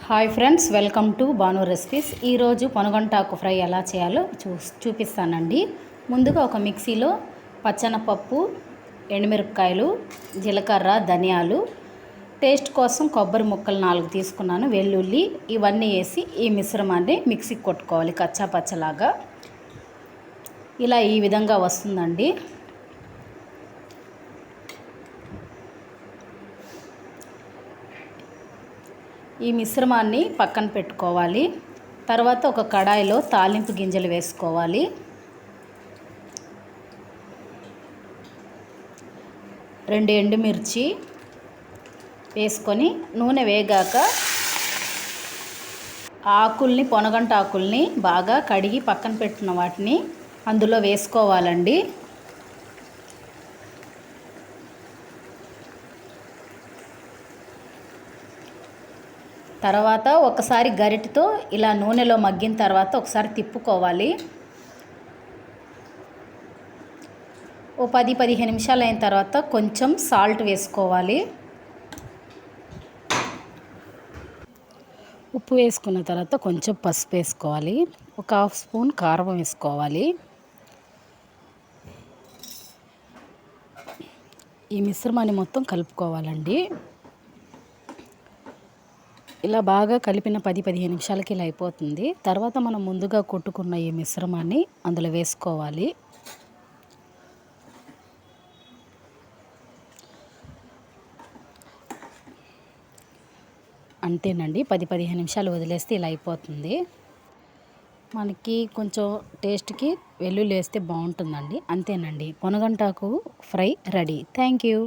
Hi friends, welcome to Banu recipes. ఈరోజు పొనగంటాకు fry ఎలా చేయాలో చూపిస్తానండి. ముందుగా ఒక మిక్సీలో పచ్చనపప్పు, ఎండుమిరపకాయలు, జీలకర్ర, ధనియాలు, టేస్ట్ కోసం కొబ్బరి ముక్కలు 4 తీసుకున్నాను, వెల్లుల్లి, ఇవన్నీ వేసి ఈ మిశ్రమాన్ని మిక్సీకి కొట్టుకోవాలి కచ్చా పచ్చలాగా. ఇలా ఈ విధంగా వస్తుందండి. ఈ మిశ్రమాన్ని పక్కన పెట్టుకోవాలి. తర్వాత ఒక కడాయిలో తాలింపు గింజలు వేసుకోవాలి. రెండు ఎండుమిర్చి వేసుకొని నూనె వేగాక ఆకుల్ని, పొనగంట ఆకుల్ని బాగా కడిగి పక్కన పెట్టిన వాటిని అందులో వేసుకోవాలండి. తర్వాత ఒకసారి గరిటెతో ఇలా నూనెలో మగ్గిన తర్వాత ఒకసారి తిప్పుకోవాలి. ఓ 10-15 నిమిషాలు అయిన తర్వాత కొంచెం సాల్ట్ వేసుకోవాలి. ఉప్పు వేసుకున్న తర్వాత కొంచెం పసుపు వేసుకోవాలి. ఒక 1/2 స్పూన్ కారం వేసుకోవాలి. ఈ మిశ్రమాన్ని మొత్తం కలుపుకోవాలండి. ఇలా బాగా కలిపిన 10-15 నిమిషాలకి ఇలా అయిపోతుంది. తర్వాత మనం ముందుగా కొట్టుకున్న ఈ మిశ్రమాన్ని అందులో వేసుకోవాలి. అంతేనండి, 10-15 నిమిషాలు వదిలేస్తే ఇలా అయిపోతుంది. మనకి కొంచెం టేస్ట్కి వెల్లుల్లి వేస్తే బాగుంటుందండి. అంతేనండి, పొనగంటాకు ఫ్రై రెడీ. Thank you.